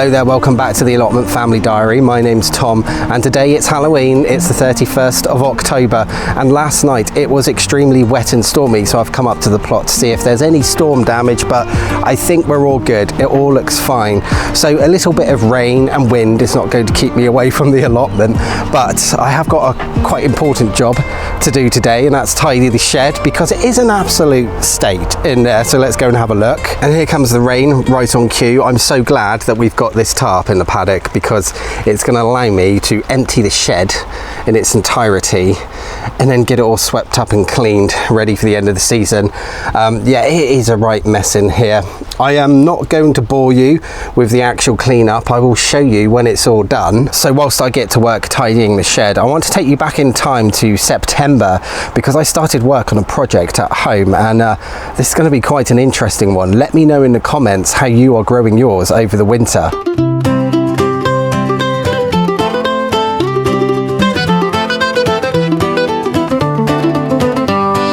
Hello there, welcome back to the Allotment Family Diary. My name's Tom and today it's Halloween. It's the 31st of October and last night it was extremely wet and stormy, so I've come up to the plot to see if there's any storm damage, but I think we're all good. It all looks fine. So a little bit of rain and wind is not going to keep me away from the allotment, but I have got a quite important job to do today, and that's tidy the shed because it is an absolute state in there. So let's go and have a look. And here comes the rain right on cue. I'm so glad that we've got this tarp in the paddock because it's going to allow me to empty the shed in its entirety and then get it all swept up and cleaned, ready for the end of the season. Yeah, it is a right mess in here. I am not going to bore you with the actual cleanup. I will show you when it's all done. So whilst I get to work tidying the shed, I want to take you back in time to September because I started work on a project at home, and this is going to be quite an interesting one. Let me know in the comments how you are growing yours over the winter.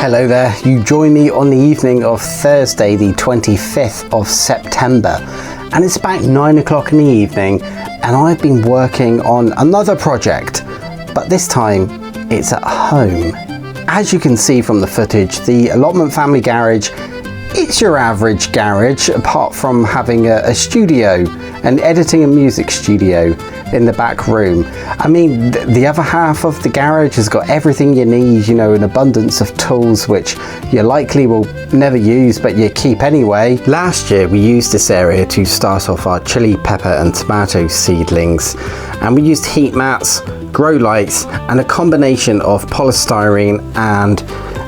Hello there, you join me on the evening of Thursday the 25th of September and it's about 9 o'clock in the evening and I've been working on another project, but this time it's at home. As you can see from the footage, the Allotment Family Garage, it's your average garage apart from having a studio, an editing and music studio in the back room. I mean, the other half of the garage has got everything you need, you know, an abundance of tools which you likely will never use but you keep anyway. Last year we used this area to start off our chili pepper and tomato seedlings, and we used heat mats, grow lights and a combination of polystyrene and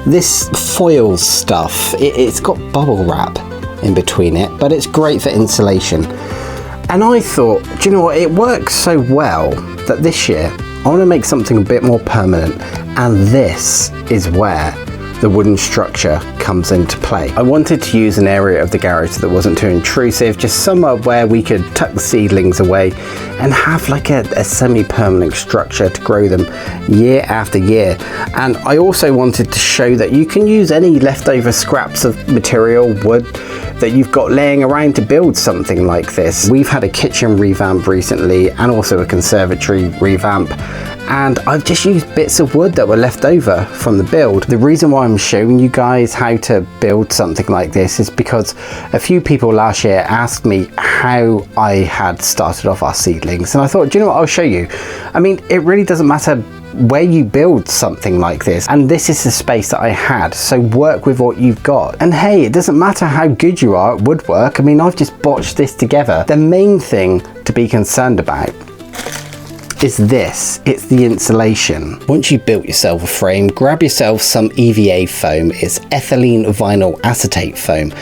this foil stuff. It's got bubble wrap in between it, but it's great for insulation. And I thought, do you know what, it works so well that this year I want to make something a bit more permanent, and this is where the wooden structure comes into play. I wanted to use an area of the garage that wasn't too intrusive, just somewhere where we could tuck the seedlings away and have like a semi-permanent structure to grow them year after year. And I also wanted to show that you can use any leftover scraps of material, wood, that you've got laying around to build something like this. We've had a kitchen revamp recently and also a conservatory revamp, and I've just used bits of wood that were left over from the build. The reason why I'm showing you guys how to build something like this is because a few people last year asked me how I had started off our seedlings, and I thought, do you know what, I'll show you. I mean, it really doesn't matter where you build something like this, and this is the space that I had, so work with what you've got. And hey, it doesn't matter how good you are at woodwork. I mean, I've just botched this together. The main thing to be concerned about is this, it's the insulation. Once you've built yourself a frame, grab yourself some EVA foam. It's ethylene vinyl acetate foam,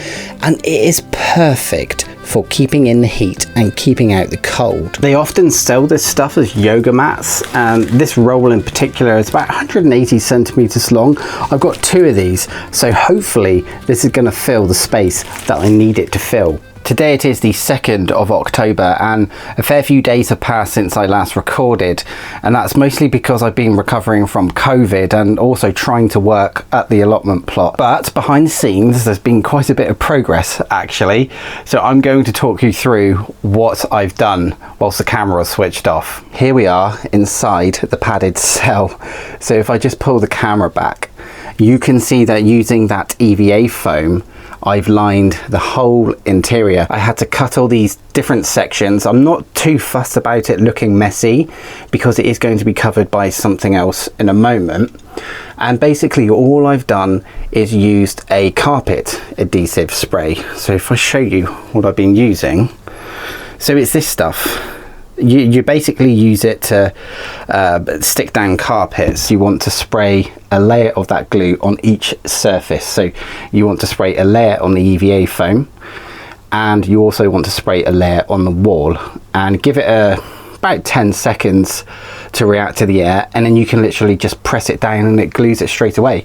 and it is perfect for keeping in the heat and keeping out the cold. They often sell this stuff as yoga mats, and this roll in particular is about 180 centimeters long. I've got 2 of these, so hopefully this is going to fill the space that I need it to fill. Today it is the 2nd of October and a fair few days have passed since I last recorded, and that's mostly because I've been recovering from COVID and also trying to work at the allotment plot. But behind the scenes there's been quite a bit of progress actually, so I'm going to talk you through what I've done whilst the camera was switched off. Here we are inside the padded cell, so if I just pull the camera back you can see that using that EVA foam I've lined the whole interior. I had to cut all these different sections. I'm not too fussed about it looking messy because it is going to be covered by something else in a moment. And basically all I've done is used a carpet adhesive spray. So if I show you what I've been using, so it's this stuff. You basically use it to stick down carpets. You want to spray a layer of that glue on each surface. So you want to spray a layer on the EVA foam, and you also want to spray a layer on the wall and give it about 10 seconds to react to the air, and then you can literally just press it down and it glues it straight away.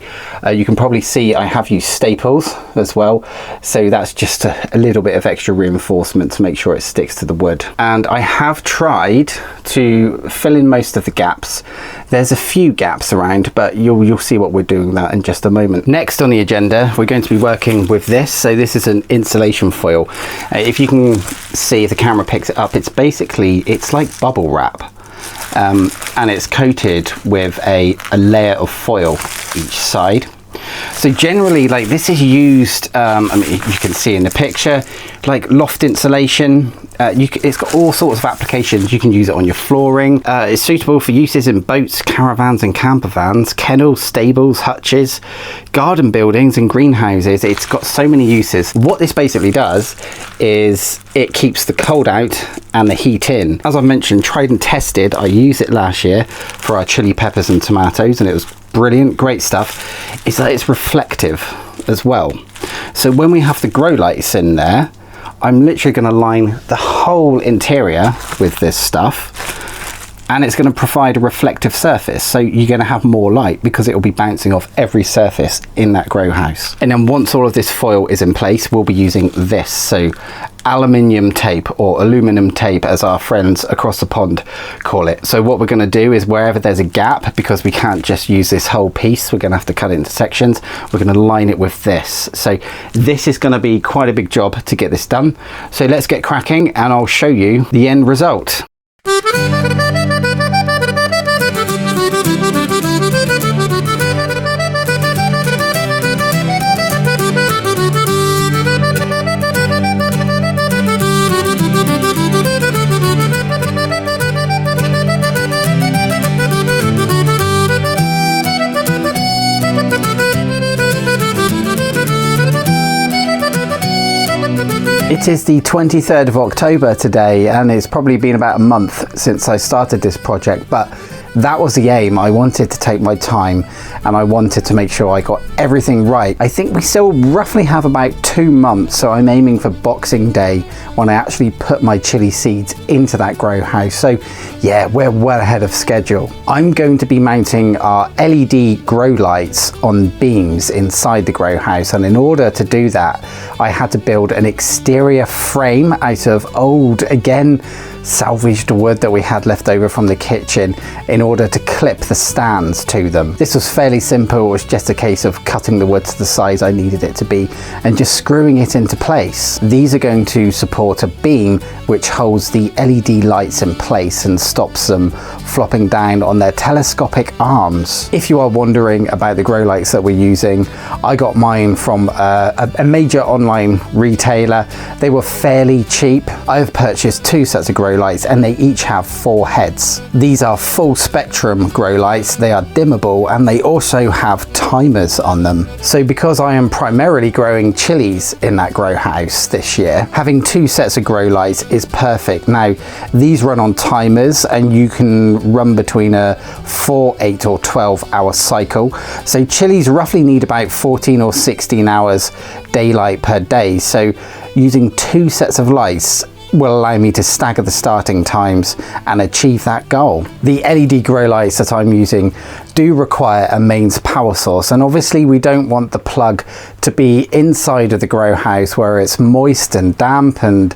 You can probably see I have used staples as well, so that's just a little bit of extra reinforcement to make sure it sticks to the wood. And I have tried to fill in most of the gaps. There's a few gaps around, but you'll see what we're doing that in just a moment. Next on the agenda, we're going to be working with this. So this is an insulation foil. If you can see, if the camera picks it up, it's like bubble wrap. And it's coated with a layer of foil each side. So generally, like, this is used, I mean, you can see in the picture, like loft insulation. It's got all sorts of applications. You can use it on your flooring. It's suitable for uses in boats, caravans and camper vans, kennels, stables, hutches, garden buildings and greenhouses. It's got so many uses. What this basically does is it keeps the cold out and the heat in. As I mentioned, tried and tested. I used it last year for our chili peppers and tomatoes, and it was brilliant, great stuff. Is that it's reflective as well. So when we have the grow lights in there, I'm literally going to line the whole interior with this stuff, and it's going to provide a reflective surface. So you're going to have more light because it will be bouncing off every surface in that grow house. And then once all of this foil is in place, we'll be using this. So aluminium tape, or aluminum tape as our friends across the pond call it. So what we're going to do is wherever there's a gap, because we can't just use this whole piece, we're going to have to cut it into sections, we're going to line it with this. So this is going to be quite a big job to get this done. So let's get cracking and I'll show you the end result. It is the 23rd of October today, and it's probably been about a month since I started this project, but that was the aim. I wanted to take my time and I wanted to make sure I got everything right. I think we still roughly have about 2 months, so I'm aiming for Boxing Day when I actually put my chili seeds into that grow house. So yeah, we're well ahead of schedule. I'm going to be mounting our LED grow lights on beams inside the grow house, and in order to do that I had to build an exterior frame out of old, again, salvaged wood that we had left over from the kitchen in order to clip the stands to them. This was fairly simple. It was just a case of cutting the wood to the size I needed it to be and just screwing it into place. These are going to support a beam which holds the LED lights in place and stops them flopping down on their telescopic arms. If you are wondering about the grow lights that we're using, I got mine from a major online retailer. They were fairly cheap. I've purchased 2 sets of grow lights and they each have 4 heads. These are full spectrum grow lights. They are dimmable and they also have timers on them. So because I am primarily growing chilies in that grow house this year, having 2 sets of grow lights is perfect. Now these run on timers and you can run between a 4, 8 or 12 hour cycle. So chilies roughly need about 14 or 16 hours daylight per day. So using 2 sets of lights will allow me to stagger the starting times and achieve that goal. The LED grow lights that I'm using do require a mains power source, and obviously we don't want the plug to be inside of the grow house where it's moist and damp and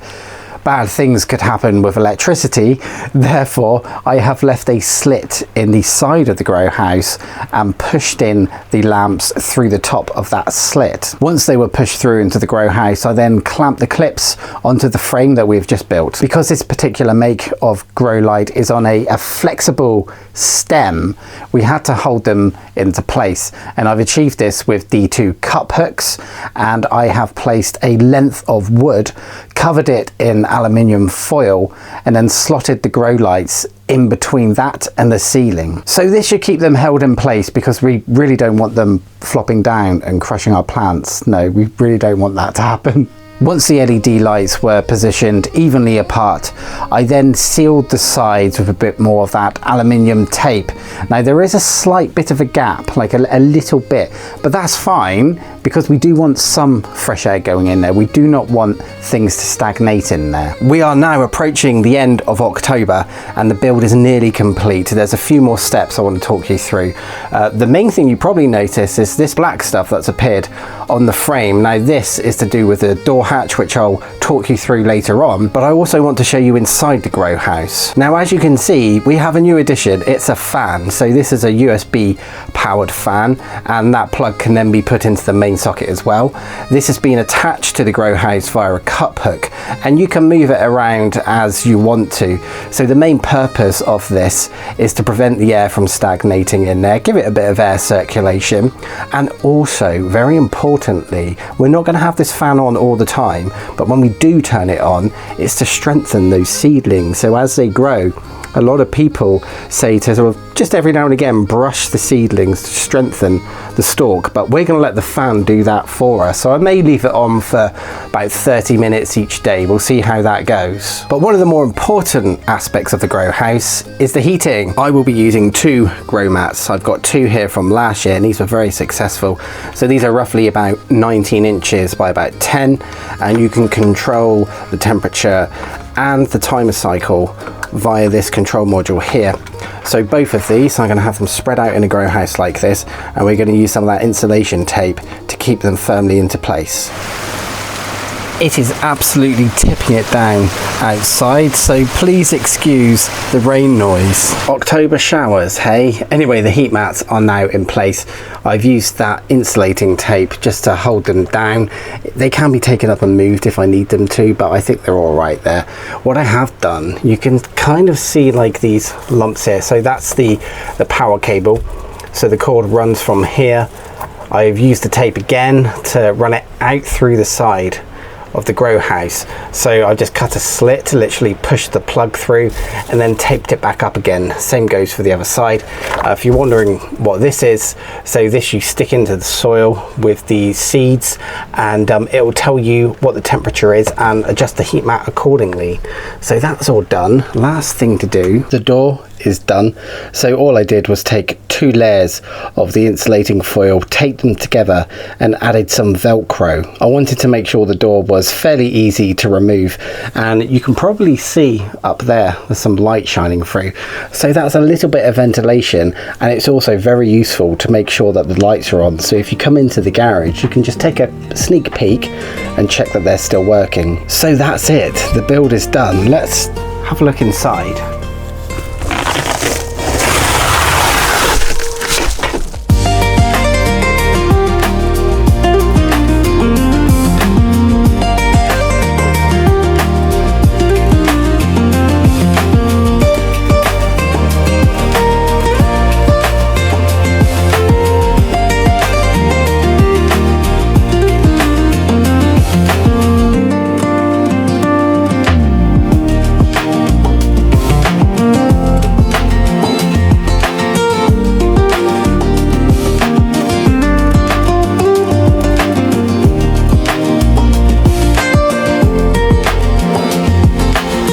bad things could happen with electricity. Therefore, I have left a slit in the side of the grow house and pushed in the lamps through the top of that slit. Once they were pushed through into the grow house, I then clamped the clips onto the frame that we've just built. Because this particular make of grow light is on a flexible stem, we had to hold them into place, and I've achieved this with the 2 cup hooks, and I have placed a length of wood, covered it in aluminium foil, and then slotted the grow lights in between that and the ceiling. So this should keep them held in place because we really don't want them flopping down and crushing our plants. No, we really don't want that to happen. Once the LED lights were positioned evenly apart, I then sealed the sides with a bit more of that aluminium tape. Now there is a slight bit of a gap, like a little bit, but that's fine because we do want some fresh air going in there. We do not want things to stagnate in there. We are now approaching the end of October and the build is nearly complete. There's a few more steps I want to talk you through. The main thing you probably notice is this black stuff that's appeared on the frame. Now this is to do with the door hatch, which I'll talk you through later on, but I also want to show you inside the grow house. Now as you can see, we have a new addition. It's a fan. So this is a USB powered fan, and that plug can then be put into the main socket as well. This has been attached to the grow house via a cup hook, and you can move it around as you want to. So the main purpose of this is to prevent the air from stagnating in there, give it a bit of air circulation, and also very importantly, we're not going to have this fan on all the time, but when we do turn it on, it's to strengthen those seedlings. So as they grow, a lot of people say to sort of just every now and again brush the seedlings to strengthen the stalk, but we're going to let the fan do that for us. So I may leave it on for about 30 minutes each day. We'll see how that goes. But one of the more important aspects of the grow house is the heating. I will be using 2 grow mats. I've got 2 here from last year and these were very successful. So these are roughly about 19 inches by about 10, and you can control the temperature and the timer cycle via this control module here. So both of these, I'm going to have them spread out in a grow house like this, and we're going to use some of that insulation tape to keep them firmly into place. It is absolutely tipping it down outside, so please excuse the rain noise. October showers, hey? Anyway, the heat mats are now in place. I've used that insulating tape just to hold them down. They can be taken up and moved if I need them to, but I think they're all right there. What I have done, you can kind of see like these lumps here. So that's the power cable. So the cord runs from here. I've used the tape again to run it out through the side of the grow house. So I've just cut a slit to literally push the plug through and then taped it back up again. Same goes for the other side. If you're wondering what this is, so this you stick into the soil with the seeds, and it will tell you what the temperature is and adjust the heat mat accordingly. So that's all done. Last thing to do, the door is done. So all I did was take 2 layers of the insulating foil, tape them together and added some Velcro. I wanted to make sure the door was fairly easy to remove, and you can probably see up there there's some light shining through. So that's a little bit of ventilation, and it's also very useful to make sure that the lights are on. So if you come into the garage, you can just take a sneak peek and check that they're still working. So that's it. The build is done. Let's have a look inside.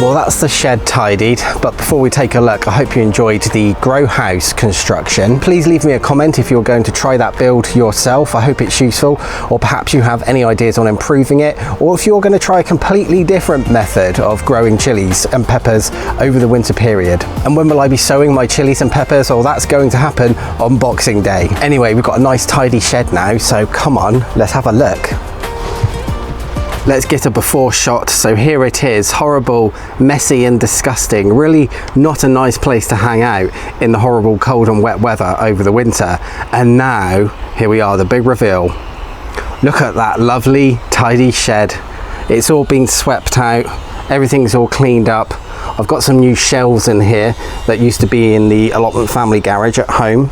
Well, that's the shed tidied, but before we take a look, I hope you enjoyed the grow house construction. Please leave me a comment if you're going to try that build yourself. I hope it's useful, or perhaps you have any ideas on improving it, or if you're going to try a completely different method of growing chilies and peppers over the winter period. And when will I be sowing my chilies and peppers? Well, that's going to happen on Boxing Day. Anyway, we've got a nice tidy shed now, so come on, let's have a look. Let's get a before shot. So here it is, horrible, messy and disgusting. Really not a nice place to hang out in the horrible cold and wet weather over the winter. And now, here we are, the big reveal. Look at that lovely, tidy shed. It's all been swept out. Everything's all cleaned up. I've got some new shelves in here that used to be in the Allotment Family Garage at home.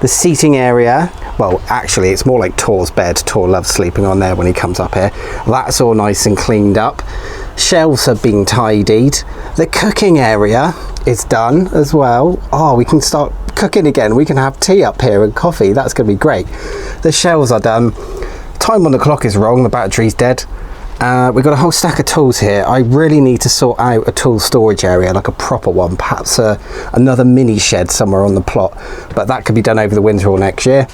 The seating area, well, actually it's more like Tor's bed. Tor loves sleeping on there when he comes up here. That's all nice and cleaned up. Shelves have been tidied. The cooking area is done as well. Oh, we can start cooking again. We can have tea up here and coffee. That's going to be great. The shelves are done. Time on the clock is wrong. The battery's dead. We've got a whole stack of tools here. I really need to sort out a tool storage area, like a proper one, perhaps another mini shed somewhere on the plot, but that could be done over the winter or next year.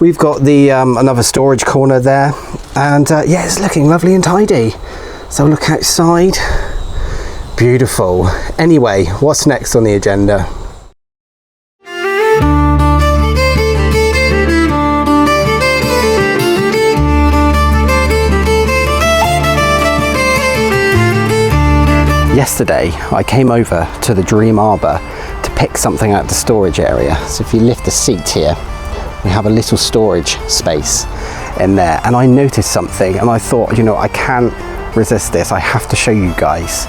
we've got the another storage corner there, and yeah, it's looking lovely and tidy. So look outside, beautiful. Anyway, what's next on the agenda? Yesterday I came over to the Dream Arbor to pick something out of the storage area. So if you lift the seat here, we have a little storage space in there, and I noticed something and I thought, you know, I can't resist this, I have to show you guys.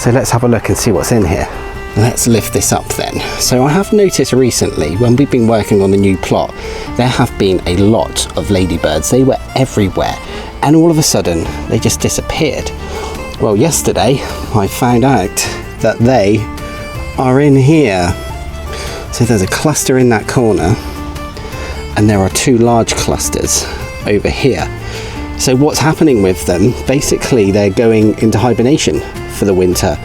So let's have a look and see what's in here. Let's lift this up then. So I have noticed recently, when we've been working on the new plot, there have been a lot of ladybirds. They were everywhere, and all of a sudden they just disappeared. Well, yesterday I found out that they are in here. So there's a cluster in that corner, and there are two large clusters over here. So what's happening with them? Basically, they're going into hibernation for the winter.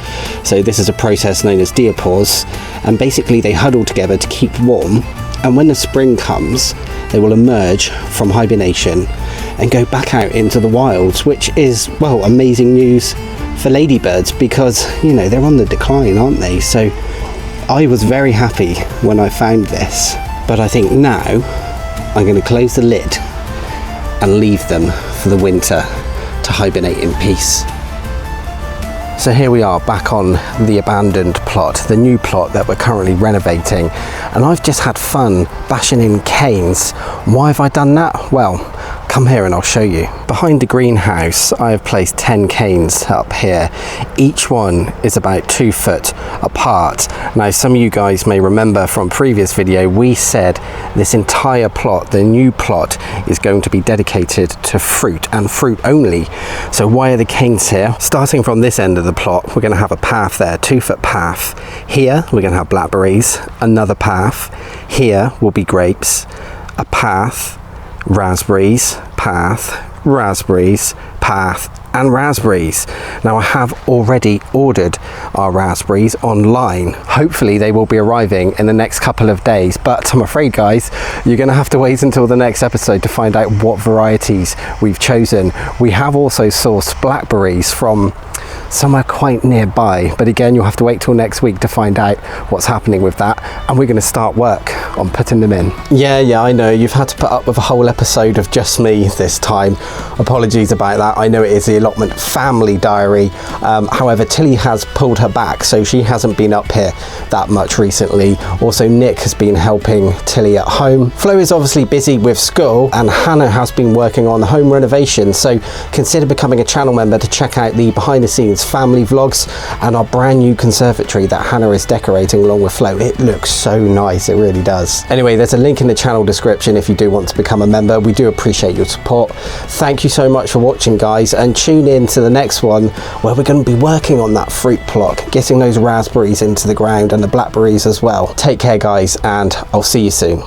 So this is a process known as diapause, and basically they huddle together to keep warm, and when the spring comes, they will emerge from hibernation and go back out into the wilds, which is, well, amazing news for ladybirds, because, you know, they're on the decline, aren't they? So I was very happy when I found this, but I think now I'm going to close the lid and leave them for the winter to hibernate in peace. So here we are back on the abandoned plot, the new plot that we're currently renovating, and I've just had fun bashing in canes. Why have I done that? Well, come here and I'll show you. Behind the greenhouse, I have placed 10 canes up here. Each one is about 2 foot apart. Now, some of you guys may remember from previous video, we said this entire plot, the new plot, is going to be dedicated to fruit and fruit only. So why are the canes here? Starting from this end of the plot, we're going to have a path there, 2 foot path. Here, we're going to have blackberries, another path. Here will be grapes, a path, raspberries, path, raspberries, path, and raspberries. Now, I have already ordered our raspberries online. Hopefully they will be arriving in the next couple of days, but I'm afraid, guys, you're gonna have to wait until the next episode to find out what varieties we've chosen. We have also sourced blackberries from somewhere quite nearby, but again, you'll have to wait till next week to find out what's happening with that, and we're going to start work on putting them in. Yeah, I know you've had to put up with a whole episode of just me this time. Apologies about that. I know it is the Allotment Family Diary. However, Tilly has pulled her back, so she hasn't been up here that much recently. Also, Nick has been helping Tilly at home. Flo is obviously busy with school, and Hannah has been working on home renovation, so consider becoming a channel member to check out the behind the scenes family vlogs and our brand new conservatory that Hannah is decorating along with Flo. It looks so nice, it really does. Anyway, there's a link in the channel description if you do want to become a member. We do appreciate your support. Thank you so much for watching, guys, and tune in to the next one where we're going to be working on that fruit plot, getting those raspberries into the ground and the blackberries as well. Take care, guys, and I'll see you soon.